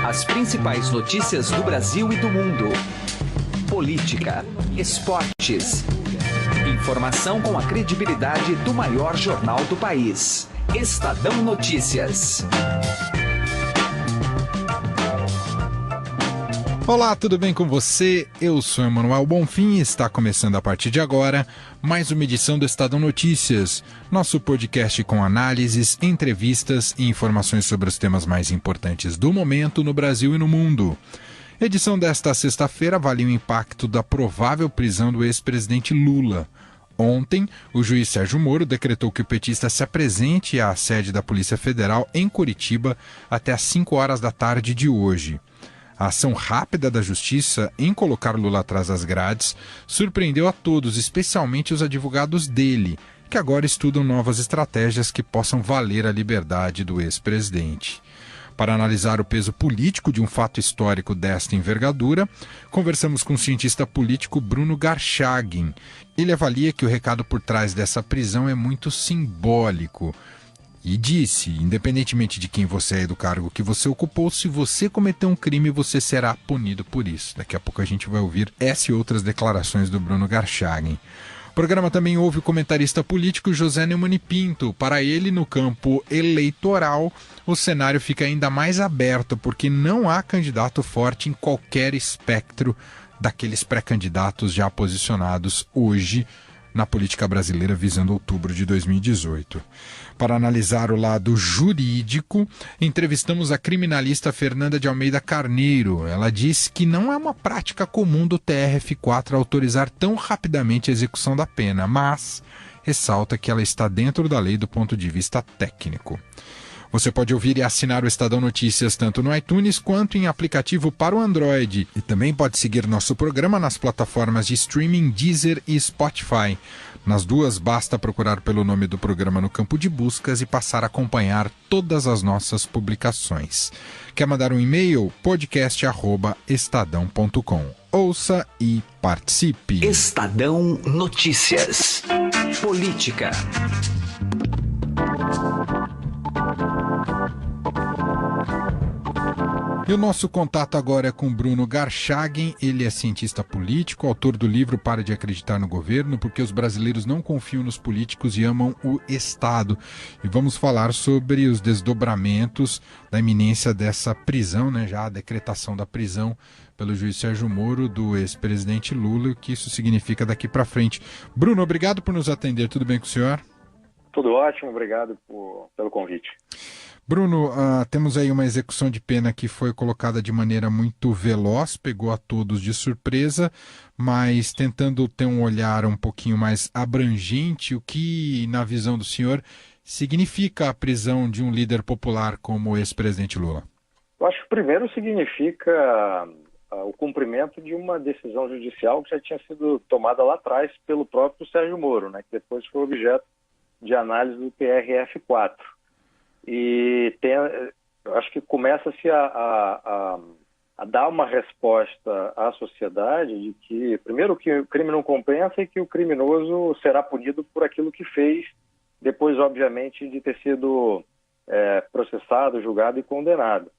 As principais notícias do Brasil e do mundo. Política, esportes. Informação com a credibilidade do maior jornal do país. Estadão Notícias. Olá, tudo bem com você? Eu sou Emanuel Bonfim e está começando a partir de agora mais uma edição do Estadão Notícias, nosso podcast com análises, entrevistas e informações sobre os temas mais importantes do momento no Brasil e no mundo. Edição desta sexta-feira avalia o impacto da provável prisão do ex-presidente Lula. Ontem, o juiz Sérgio Moro decretou que o petista se apresente à sede da Polícia Federal em Curitiba até às 5 horas da tarde de hoje. A ação rápida da Justiça em colocar Lula atrás das grades surpreendeu a todos, especialmente os advogados dele, que agora estudam novas estratégias que possam valer a liberdade do ex-presidente. Para analisar o peso político de um fato histórico desta envergadura, conversamos com o cientista político Bruno Garchagen. Ele avalia que o recado por trás dessa prisão é muito simbólico. E disse, independentemente de quem você é e do cargo que você ocupou, se você cometer um crime, você será punido por isso. Daqui a pouco a gente vai ouvir essa e outras declarações do Bruno Garchagen. O programa também ouve o comentarista político José Neumann Pinto. Para ele, no campo eleitoral, o cenário fica ainda mais aberto, porque não há candidato forte em qualquer espectro daqueles pré-candidatos já posicionados hoje na política brasileira visando outubro de 2018. Para analisar o lado jurídico, entrevistamos a criminalista Fernanda de Almeida Carneiro. Ela disse que não é uma prática comum do TRF4 autorizar tão rapidamente a execução da pena, mas ressalta que ela está dentro da lei do ponto de vista técnico. Você pode ouvir e assinar o Estadão Notícias tanto no iTunes quanto em aplicativo para o Android. E também pode seguir nosso programa nas plataformas de streaming Deezer e Spotify. Nas duas, basta procurar pelo nome do programa no campo de buscas e passar a acompanhar todas as nossas publicações. Quer mandar um e-mail? podcast@estadão.com. Ouça e participe. Estadão Notícias. Política. E o nosso contato agora é com Bruno Garchagen. Ele é cientista político, autor do livro Para de Acreditar no Governo, porque os brasileiros não confiam nos políticos e amam o Estado. E vamos falar sobre os desdobramentos da iminência dessa prisão, já a decretação da prisão pelo juiz Sérgio Moro do ex-presidente Lula, o que isso significa daqui para frente. Bruno, obrigado por nos atender. Tudo bem com o senhor? Tudo ótimo, obrigado pelo convite. Bruno, temos aí uma execução de pena que foi colocada de maneira muito veloz, pegou a todos de surpresa, mas tentando ter um olhar um pouquinho mais abrangente, o que, na visão do senhor, significa a prisão de um líder popular como o ex-presidente Lula? Eu acho que primeiro significa o cumprimento de uma decisão judicial que já tinha sido tomada lá atrás pelo próprio Sérgio Moro, que depois foi objeto de análise do TRF4. E acho que começa-se a dar uma resposta à sociedade de que, primeiro, que o crime não compensa e que o criminoso será punido por aquilo que fez, depois, obviamente, de ter sido processado, julgado e condenado.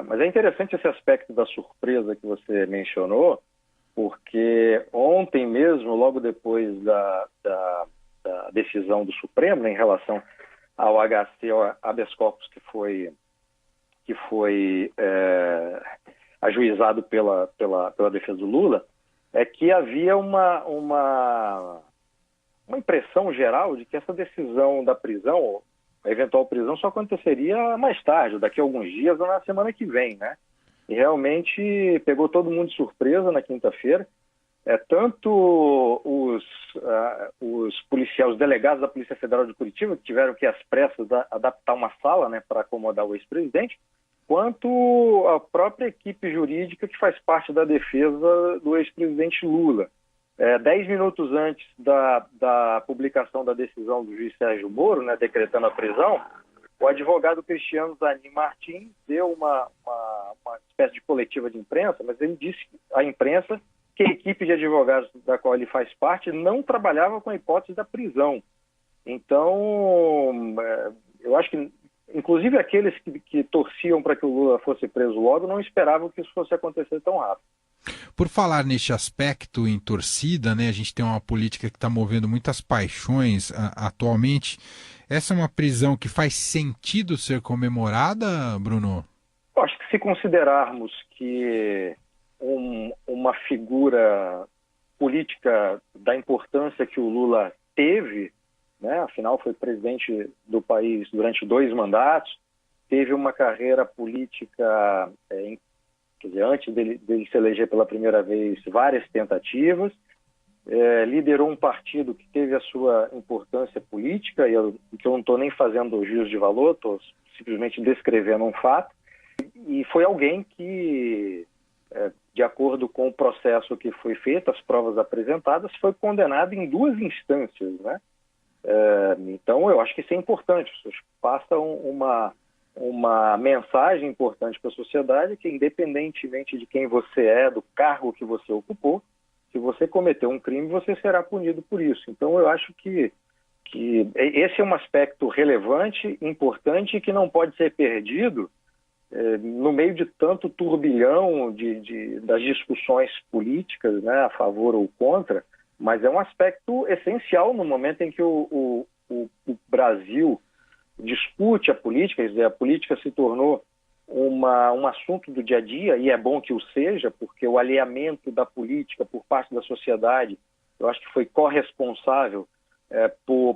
Mas é interessante esse aspecto da surpresa que você mencionou, porque ontem mesmo, logo depois da decisão do Supremo, em relação ao HC, ao habeas corpus que foi ajuizado pela defesa do Lula, é que havia uma impressão geral de que essa decisão da prisão, a eventual prisão, só aconteceria mais tarde, daqui a alguns dias ou na semana que vem, E realmente pegou todo mundo de surpresa na quinta-feira. Tanto os policiais, os delegados da Polícia Federal de Curitiba, que tiveram que, às pressas, adaptar uma sala para acomodar o ex-presidente, quanto a própria equipe jurídica que faz parte da defesa do ex-presidente Lula. 10 minutos antes da publicação da decisão do juiz Sérgio Moro, decretando a prisão, o advogado Cristiano Zanin Martins deu uma espécie de coletiva de imprensa, mas ele disse à imprensa que a equipe de advogados da qual ele faz parte não trabalhava com a hipótese da prisão. Então, eu acho que inclusive aqueles que torciam para que o Lula fosse preso logo, não esperavam que isso fosse acontecer tão rápido. Por falar neste aspecto em torcida, né, a gente tem uma política que está movendo muitas paixões atualmente. Essa é uma prisão que faz sentido ser comemorada, Bruno? Eu acho que se considerarmos que uma figura política da importância que o Lula teve, né, afinal foi presidente do país durante 2 mandatos, teve uma carreira política, quer dizer, antes dele se eleger pela primeira vez, várias tentativas, liderou um partido que teve a sua importância política, que eu não estou nem fazendo juízo de valor, estou simplesmente descrevendo um fato, e foi alguém que, de acordo com o processo que foi feito, as provas apresentadas, foi condenado em 2 instâncias, né? Então, eu acho que isso é importante, as pessoas passam uma mensagem importante para a sociedade, que independentemente de quem você é, do cargo que você ocupou, se você cometeu um crime, você será punido por isso. Então, eu acho que esse é um aspecto relevante, importante, e que não pode ser perdido no meio de tanto turbilhão das discussões políticas, né, a favor ou contra, mas é um aspecto essencial no momento em que o Brasil discute a política, quer dizer, a política se tornou um assunto do dia a dia, e é bom que o seja, porque o alinhamento da política por parte da sociedade, eu acho que foi corresponsável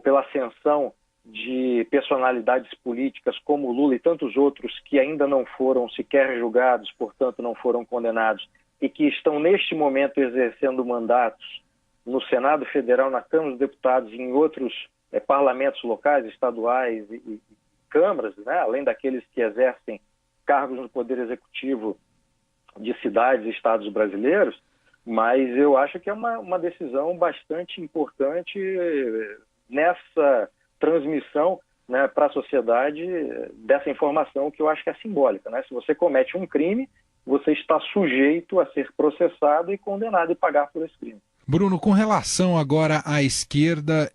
pela ascensão de personalidades políticas como Lula e tantos outros que ainda não foram sequer julgados, portanto não foram condenados, e que estão neste momento exercendo mandatos no Senado Federal, na Câmara dos Deputados e em outros parlamentos locais, estaduais e câmaras, né? Além daqueles que exercem cargos no Poder Executivo de cidades e estados brasileiros, mas eu acho que é uma decisão bastante importante nessa transmissão, né, para a sociedade dessa informação que eu acho que é simbólica, né? Se você comete um crime, você está sujeito a ser processado e condenado e pagar por esse crime. Bruno, com relação agora à esquerda,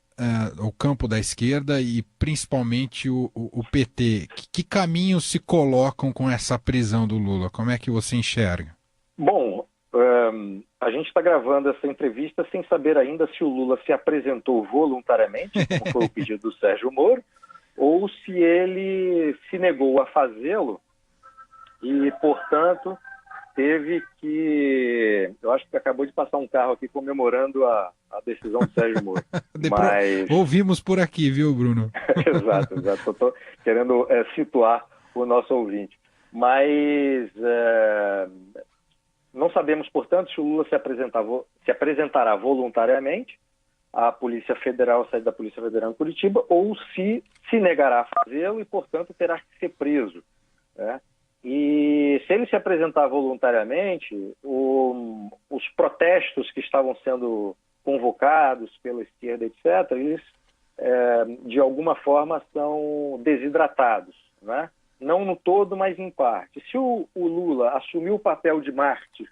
o campo da esquerda e principalmente o PT, que caminhos se colocam com essa prisão do Lula? Como é que você enxerga? Bom, a gente está gravando essa entrevista sem saber ainda se o Lula se apresentou voluntariamente, como foi o pedido do Sérgio Moro, ou se ele se negou a fazê-lo e, portanto, teve que... Eu acho que acabou de passar um carro aqui comemorando a decisão do Sérgio Moro. Mas... Ouvimos por aqui, viu, Bruno? Exato. Estou querendo situar o nosso ouvinte. Mas não sabemos, portanto, se o Lula se apresentará voluntariamente à Polícia Federal, sede da Polícia Federal em Curitiba, ou se negará a fazê-lo e, portanto, terá que ser preso, né? E se ele se apresentar voluntariamente, os protestos que estavam sendo convocados pela esquerda, etc., eles, de alguma forma, são desidratados, né? Não no todo, mas em parte. Se o Lula assumir o papel de mártir,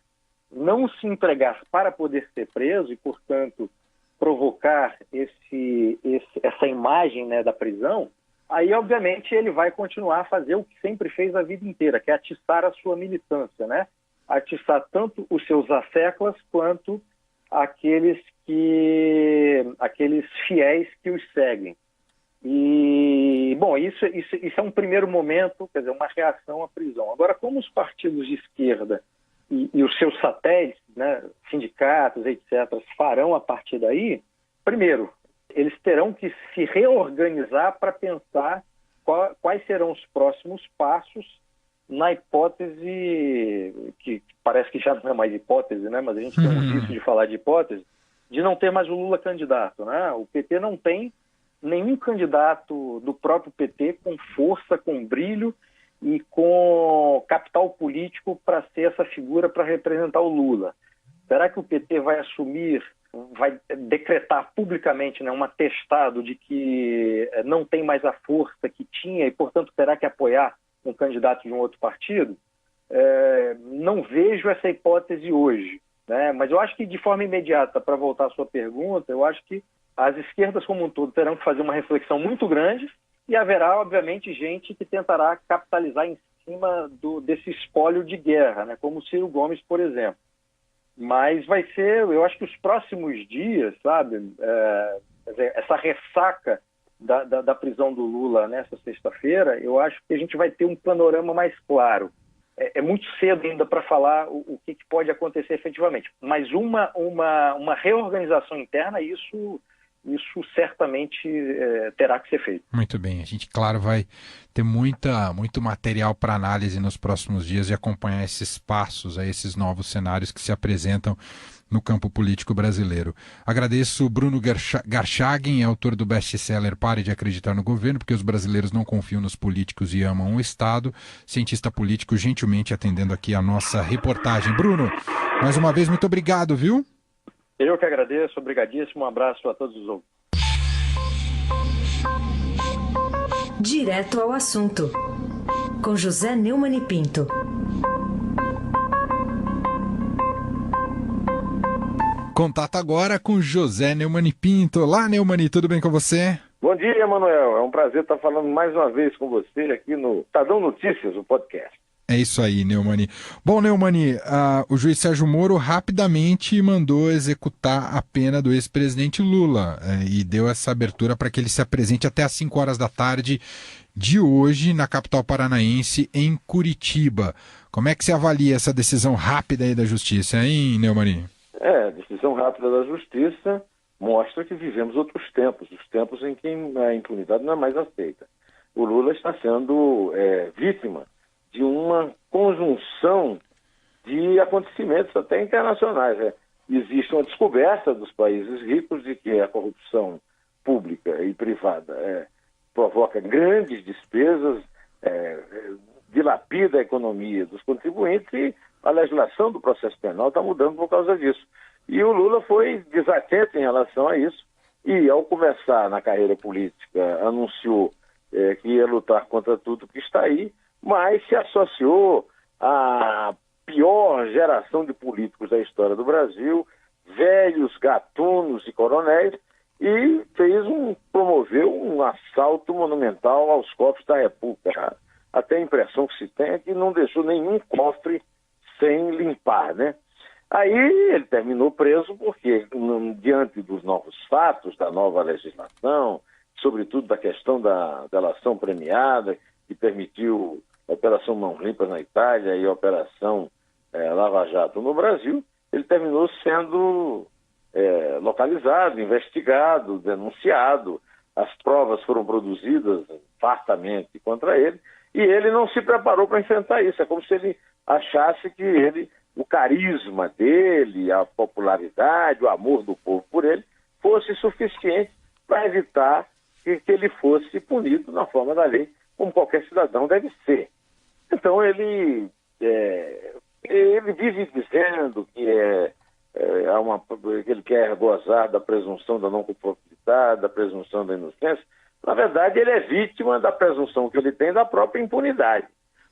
não se entregar para poder ser preso e, portanto, provocar essa imagem, né, da prisão, aí, obviamente, ele vai continuar a fazer o que sempre fez a vida inteira, que é atiçar a sua militância, né? Atiçar tanto os seus asseclas quanto aqueles fiéis que os seguem. E, bom, isso é um primeiro momento, quer dizer, uma reação à prisão. Agora, como os partidos de esquerda e os seus satélites, né, sindicatos, etc., farão a partir daí, primeiro, eles terão que se reorganizar para pensar quais serão os próximos passos na hipótese, que parece que já não é mais hipótese, né? Mas a gente tem um vício de falar de hipótese, de não ter mais o Lula candidato, né? O PT não tem nenhum candidato do próprio PT com força, com brilho e com capital político para ser essa figura para representar o Lula. Será que o PT vai decretar publicamente, né, um atestado de que não tem mais a força que tinha e, portanto, terá que apoiar um candidato de um outro partido? Não vejo essa hipótese hoje, né? Mas eu acho que, de forma imediata, para voltar à sua pergunta, eu acho que as esquerdas como um todo terão que fazer uma reflexão muito grande e haverá, obviamente, gente que tentará capitalizar em cima desse espólio de guerra, né? Como o Ciro Gomes, por exemplo. Mas vai ser, eu acho que os próximos dias, sabe, essa ressaca da prisão do Lula nessa sexta-feira, eu acho que a gente vai ter um panorama mais claro. É muito cedo ainda para falar o que pode acontecer efetivamente, mas uma reorganização interna, isso certamente terá que ser feito. Muito bem, a gente, claro, vai ter muito material para análise nos próximos dias e acompanhar esses passos, esses novos cenários que se apresentam no campo político brasileiro. Agradeço Bruno Garchagen, autor do best-seller Pare de Acreditar no Governo, porque os brasileiros não confiam nos políticos e amam o Estado, cientista político, gentilmente atendendo aqui a nossa reportagem. Bruno, mais uma vez, muito obrigado, viu? Eu que agradeço, obrigadíssimo, um abraço a todos os ouvintes. Direto ao assunto, com José Neumann e Pinto. Contato agora com José Neumann e Pinto. Olá, Neumann, tudo bem com você? Bom dia, Manuel. É um prazer estar falando mais uma vez com você aqui no Estadão Notícias, o podcast. É isso aí, Neumann. Bom, Neumann, o juiz Sérgio Moro rapidamente mandou executar a pena do ex-presidente Lula e deu essa abertura para que ele se apresente até às 5 horas da tarde de hoje na capital paranaense, em Curitiba. Como é que você avalia essa decisão rápida aí da justiça, hein, Neumann? A decisão rápida da justiça mostra que vivemos outros tempos, os tempos em que a impunidade não é mais aceita. O Lula está sendo vítima de uma conjunção de acontecimentos até internacionais. Existe uma descoberta dos países ricos de que a corrupção pública e privada provoca grandes despesas, dilapida a economia dos contribuintes e a legislação do processo penal está mudando por causa disso. E o Lula foi desatento em relação a isso e, ao começar na carreira política, anunciou que ia lutar contra tudo que está aí, mas se associou à pior geração de políticos da história do Brasil, velhos gatunos e coronéis, e promoveu um assalto monumental aos cofres da República. Até a impressão que se tem é que não deixou nenhum cofre sem limpar, né? Aí ele terminou preso porque, diante dos novos fatos, da nova legislação, sobretudo da questão da delação premiada, que permitiu a Operação Mãos Limpas na Itália e a Operação Lava Jato no Brasil, ele terminou sendo localizado, investigado, denunciado. As provas foram produzidas fartamente contra ele e ele não se preparou para enfrentar isso. É como se ele achasse que o carisma dele, a popularidade, o amor do povo por ele, fosse suficiente para evitar que ele fosse punido na forma da lei, como qualquer cidadão deve ser. Então ele vive dizendo que ele quer gozar da presunção da não culpabilidade, da presunção da inocência. Na verdade, ele é vítima da presunção que ele tem da própria impunidade.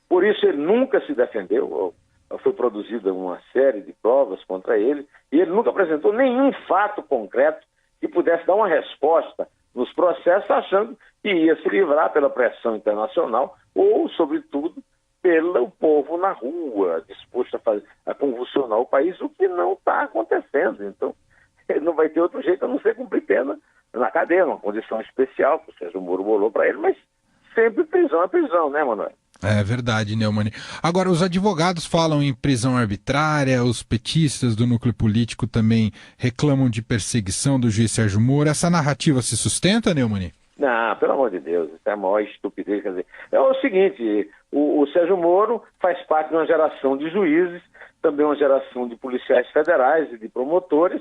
Por isso ele nunca se defendeu. Foi produzida uma série de provas contra ele e ele nunca apresentou nenhum fato concreto que pudesse dar uma resposta nos processos, achando que ia se livrar pela pressão internacional ou, sobretudo, pelo povo na rua, disposto a convulsionar o país, o que não está acontecendo. Então, ele não vai ter outro jeito a não ser cumprir pena na cadeia, uma condição especial que o Sérgio Moro bolou para ele, mas sempre prisão é prisão, né, Manuel? É verdade, Neumann. Agora, os advogados falam em prisão arbitrária, os petistas do núcleo político também reclamam de perseguição do juiz Sérgio Moro. Essa narrativa se sustenta, Neumann? Não, pelo amor de Deus, isso é a maior estupidez. Quer dizer, é o seguinte, o Sérgio Moro faz parte de uma geração de juízes, também uma geração de policiais federais e de promotores,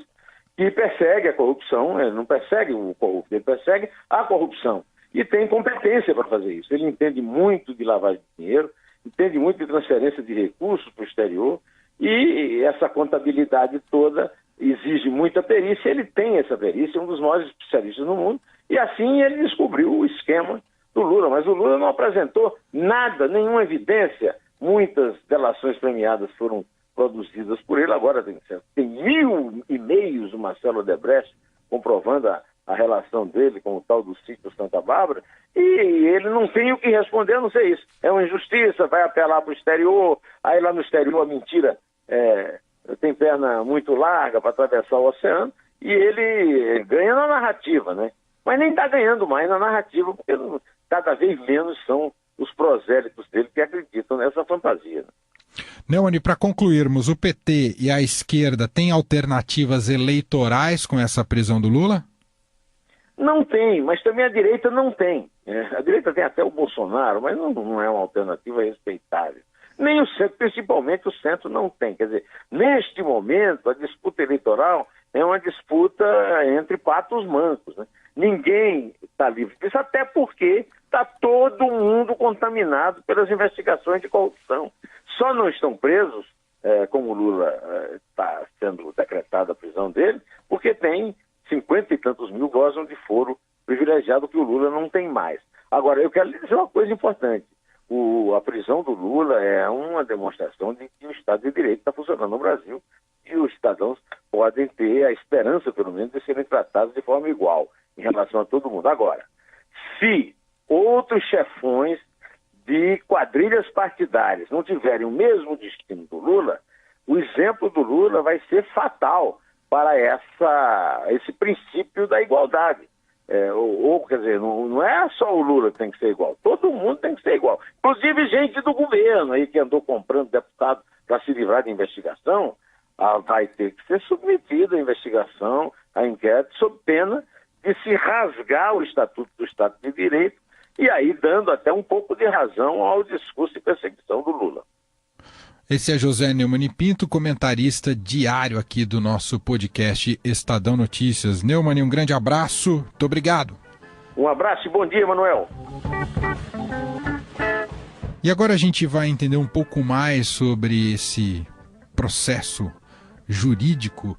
que persegue a corrupção. Ele não persegue o corrupto, ele persegue a corrupção. E tem competência para fazer isso. Ele entende muito de lavagem de dinheiro, entende muito de transferência de recursos para o exterior, e essa contabilidade toda exige muita perícia. Ele tem essa perícia, é um dos maiores especialistas no mundo, e assim ele descobriu o esquema do Lula. Mas o Lula não apresentou nada, nenhuma evidência. Muitas delações premiadas foram produzidas por ele. Agora tem 1.000 e-mails do Marcelo Odebrecht comprovando a a relação dele com o tal do sítio Santa Bárbara, e ele não tem o que responder, a não ser isso. É uma injustiça, vai apelar para o exterior, aí lá no exterior a mentira tem perna muito larga para atravessar o oceano, e ele ganha na narrativa, né? Mas nem está ganhando mais na narrativa, porque cada vez menos são os prosélitos dele que acreditam nessa fantasia. Neumann, para concluirmos, o PT e a esquerda têm alternativas eleitorais com essa prisão do Lula? Não tem, mas também a direita não tem. A direita tem até o Bolsonaro, mas não é uma alternativa respeitável. Nem o centro, principalmente o centro, não tem. Quer dizer, neste momento, a disputa eleitoral é uma disputa entre patos mancos, né? Ninguém está livre disso, até porque está todo mundo contaminado pelas investigações de corrupção. Só não estão presos, como o Lula está sendo decretada a prisão dele, porque tem 50 e tantos mil gozam de foro privilegiado que o Lula não tem mais. Agora, eu quero lhe dizer uma coisa importante. A prisão do Lula é uma demonstração de que o Estado de Direito está funcionando no Brasil e os cidadãos podem ter a esperança, pelo menos, de serem tratados de forma igual em relação a todo mundo. Agora, se outros chefões de quadrilhas partidárias não tiverem o mesmo destino do Lula, o exemplo do Lula vai ser fatal para esse princípio da igualdade. Quer dizer, não é só o Lula que tem que ser igual, todo mundo tem que ser igual. Inclusive gente do governo aí que andou comprando deputado para se livrar de investigação, vai ter que ser submetido à investigação, a inquérito, sob pena de se rasgar o Estatuto do Estado de Direito, e aí dando até um pouco de razão ao discurso de perseguição do Lula. Esse é José Neumann Pinto, comentarista diário aqui do nosso podcast Estadão Notícias. Neumann, um grande abraço, muito obrigado. Um abraço e bom dia, Manuel. E agora a gente vai entender um pouco mais sobre esse processo jurídico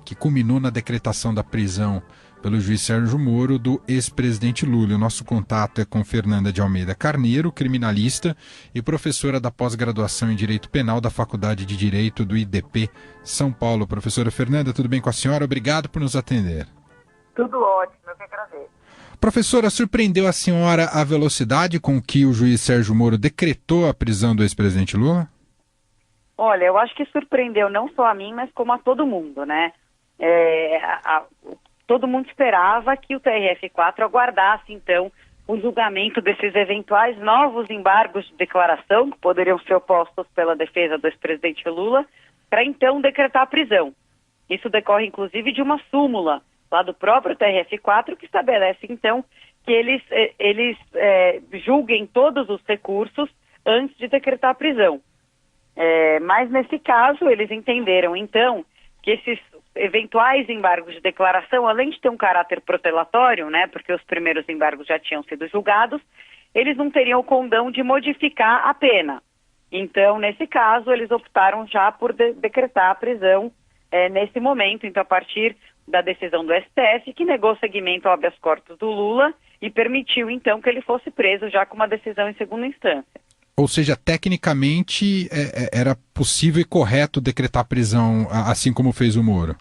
que culminou na decretação da prisão pelo juiz Sérgio Moro do ex-presidente Lula. O nosso contato é com Fernanda de Almeida Carneiro, criminalista e professora da pós-graduação em Direito Penal da Faculdade de Direito do IDP São Paulo. Professora Fernanda, tudo bem com a senhora? Obrigado por nos atender. Tudo ótimo, eu que agradeço. Professora, surpreendeu a senhora a velocidade com que o juiz Sérgio Moro decretou a prisão do ex-presidente Lula? Olha, eu acho que surpreendeu não só a mim, mas como a todo mundo, né? Todo mundo esperava que o TRF4 aguardasse, então, o julgamento desses eventuais novos embargos de declaração, que poderiam ser opostos pela defesa do ex-presidente Lula, para então decretar a prisão. Isso decorre, inclusive, de uma súmula lá do próprio TRF4, que estabelece, então, que eles julguem todos os recursos antes de decretar a prisão. Mas, nesse caso, eles entenderam, então, que esses eventuais embargos de declaração, além de ter um caráter protelatório, né, porque os primeiros embargos já tinham sido julgados, eles não teriam o condão de modificar a pena. Então, nesse caso, eles optaram já por decretar a prisão nesse momento, então, a partir da decisão do STF, que negou seguimento ao habeas corpus do Lula e permitiu, então, que ele fosse preso já com uma decisão em segunda instância. Ou seja, tecnicamente era possível e correto decretar a prisão, assim como fez o Moro?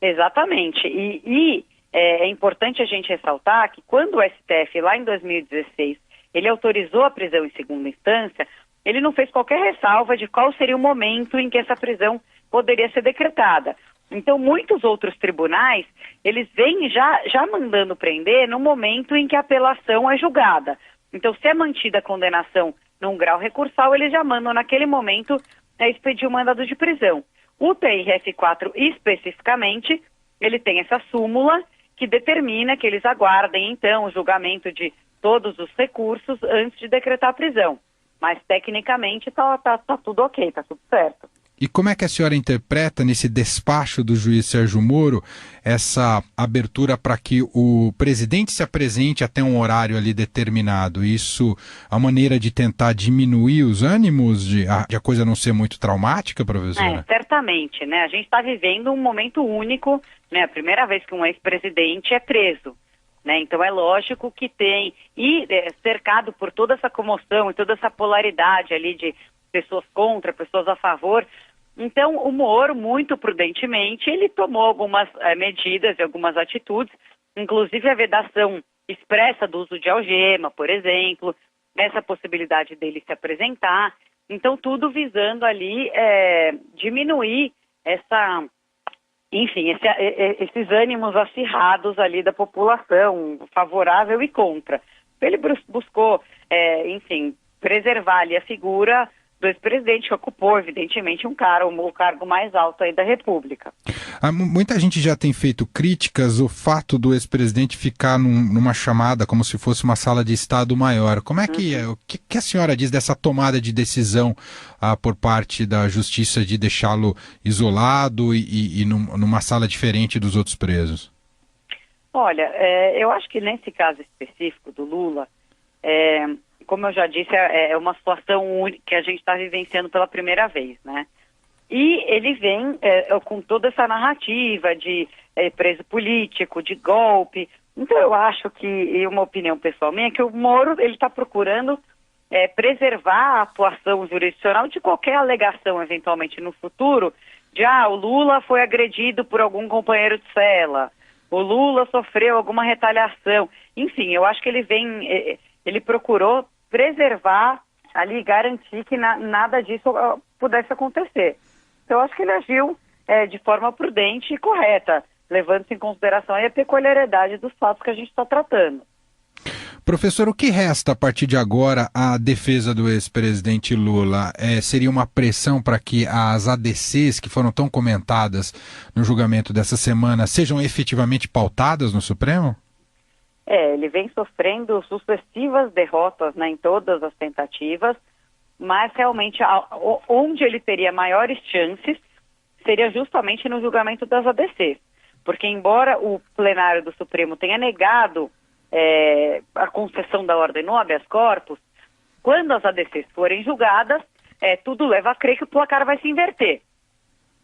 Exatamente. E é importante a gente ressaltar que quando o STF, lá em 2016, ele autorizou a prisão em segunda instância, ele não fez qualquer ressalva de qual seria o momento em que essa prisão poderia ser decretada. Então, muitos outros tribunais, eles vêm já mandando prender no momento em que a apelação é julgada. Então, se é mantida a condenação num grau recursal, eles já mandam naquele momento expedir o mandado de prisão. O TRF4, especificamente, ele tem essa súmula que determina que eles aguardem, então, o julgamento de todos os recursos antes de decretar a prisão. Mas, tecnicamente, tá tudo ok, tá tudo certo. E como é que a senhora interpreta, nesse despacho do juiz Sérgio Moro, essa abertura para que o presidente se apresente até um horário ali determinado? Isso é uma maneira de tentar diminuir os ânimos, de a coisa não ser muito traumática, professora? Certamente, né? A gente está vivendo um momento único, né? A primeira vez que um ex-presidente é preso, né? Então é lógico que tem, cercado por toda essa comoção e toda essa polaridade ali de pessoas contra, pessoas a favor. Então, o Moro, muito prudentemente, ele tomou algumas medidas e algumas atitudes inclusive a vedação expressa do uso de algema, por exemplo, essa possibilidade dele se apresentar. Então, tudo visando ali diminuir esses ânimos acirrados ali da população, favorável e contra. Ele buscou, preservar ali a figura do ex-presidente, que ocupou, evidentemente, o cargo mais alto aí da República. Muita gente já tem feito críticas ao fato do ex-presidente ficar numa chamada como se fosse uma sala de Estado maior. Como é que o que a senhora diz dessa tomada de decisão por parte da Justiça de deixá-lo isolado e numa sala diferente dos outros presos? Olha, eu acho que nesse caso específico do Lula, como eu já disse, é uma situação única que a gente está vivenciando pela primeira vez, né? E ele vem com toda essa narrativa de preso político, de golpe. Então eu acho que, e uma opinião pessoal minha, que o Moro ele está procurando preservar a atuação jurisdicional de qualquer alegação, eventualmente no futuro, de o Lula foi agredido por algum companheiro de cela, o Lula sofreu alguma retaliação. Enfim, eu acho que ele procurou preservar ali, garantir que nada disso pudesse acontecer. Então, eu acho que ele agiu de forma prudente e correta, levando-se em consideração a peculiaridade dos fatos que a gente está tratando. Professor, o que resta a partir de agora à defesa do ex-presidente Lula? Seria uma pressão para que as ADCs que foram tão comentadas no julgamento dessa semana sejam efetivamente pautadas no Supremo? Ele vem sofrendo sucessivas derrotas, né, em todas as tentativas, mas realmente onde ele teria maiores chances seria justamente no julgamento das ADCs. Porque embora o plenário do Supremo tenha negado a concessão da ordem no habeas corpus, quando as ADCs forem julgadas, tudo leva a crer que o placar vai se inverter.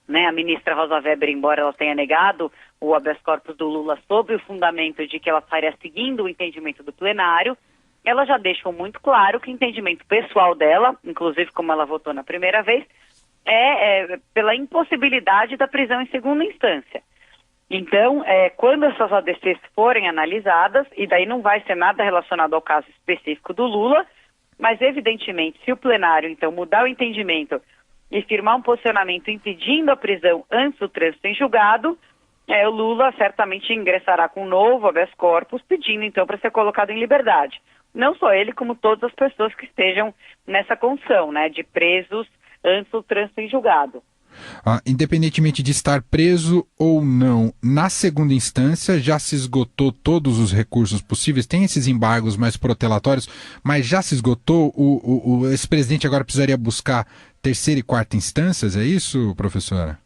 Né? A ministra Rosa Weber, embora ela tenha negado o habeas corpus do Lula sob o fundamento de que ela estaria seguindo o entendimento do plenário, ela já deixou muito claro que o entendimento pessoal dela, inclusive como ela votou na primeira vez, pela impossibilidade da prisão em segunda instância. Então, quando essas ADCs forem analisadas, e daí não vai ser nada relacionado ao caso específico do Lula, mas evidentemente, se o plenário então mudar o entendimento e firmar um posicionamento impedindo a prisão antes do trânsito em julgado, o Lula certamente ingressará com um novo habeas corpus, pedindo então para ser colocado em liberdade. Não só ele, como todas as pessoas que estejam nessa condição, né, de presos antes do trânsito em julgado. Independentemente de estar preso ou não, na segunda instância já se esgotou todos os recursos possíveis, tem esses embargos mais protelatórios, mas já se esgotou, o ex-presidente agora precisaria buscar terceira e quarta instâncias, é isso, professora?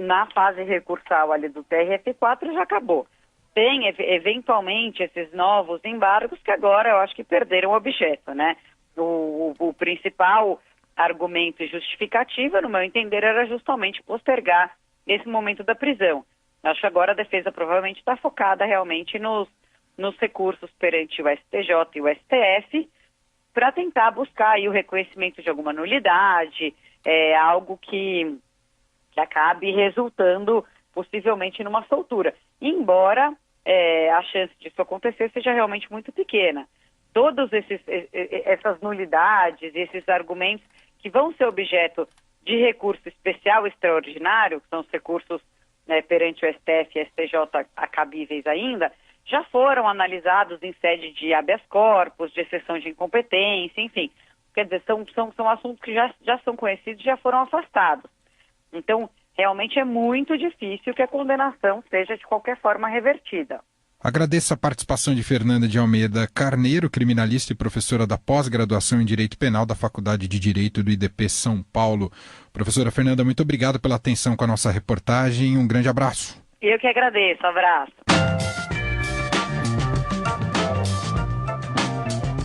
Na fase recursal ali do TRF4 já acabou. Tem eventualmente esses novos embargos que agora eu acho que perderam o objeto, né? O principal argumento e justificativa, no meu entender, era justamente postergar esse momento da prisão. Acho que agora a defesa provavelmente está focada realmente nos recursos perante o STJ e o STF para tentar buscar aí o reconhecimento de alguma nulidade, algo que acabe resultando possivelmente numa soltura. Embora a chance disso acontecer seja realmente muito pequena. Todas essas nulidades, esses argumentos que vão ser objeto de recurso especial extraordinário, que são os recursos perante o STF e STJ cabíveis ainda, já foram analisados em sede de habeas corpus, de exceção de incompetência, enfim. Quer dizer, são assuntos que já são conhecidos e já foram afastados. Então, realmente é muito difícil que a condenação seja de qualquer forma revertida. Agradeço a participação de Fernanda de Almeida Carneiro, criminalista e professora da pós-graduação em Direito Penal da Faculdade de Direito do IDP São Paulo. Professora Fernanda, muito obrigado pela atenção com a nossa reportagem. Um grande abraço. Eu que agradeço. Abraço.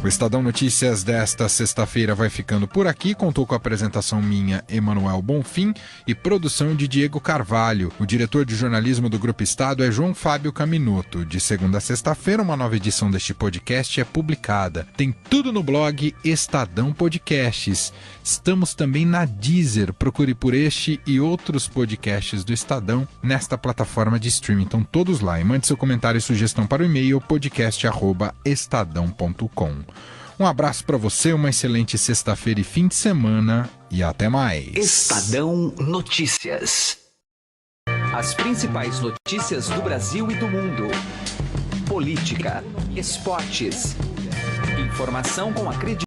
O Estadão Notícias desta sexta-feira vai ficando por aqui. Contou com a apresentação minha, Emanuel Bonfim, e produção de Diego Carvalho. O diretor de jornalismo do Grupo Estado é João Fábio Caminoto. De segunda a sexta-feira, uma nova edição deste podcast é publicada. Tem tudo no blog Estadão Podcasts. Estamos também na Deezer. Procure por este e outros podcasts do Estadão nesta plataforma de streaming. Então todos lá. E mande seu comentário e sugestão para o e-mail podcast@estadão.com. Um abraço para você, uma excelente sexta-feira e fim de semana e até mais. Estadão Notícias. As principais notícias do Brasil e do mundo. Política, esportes, informação com a credibilidade.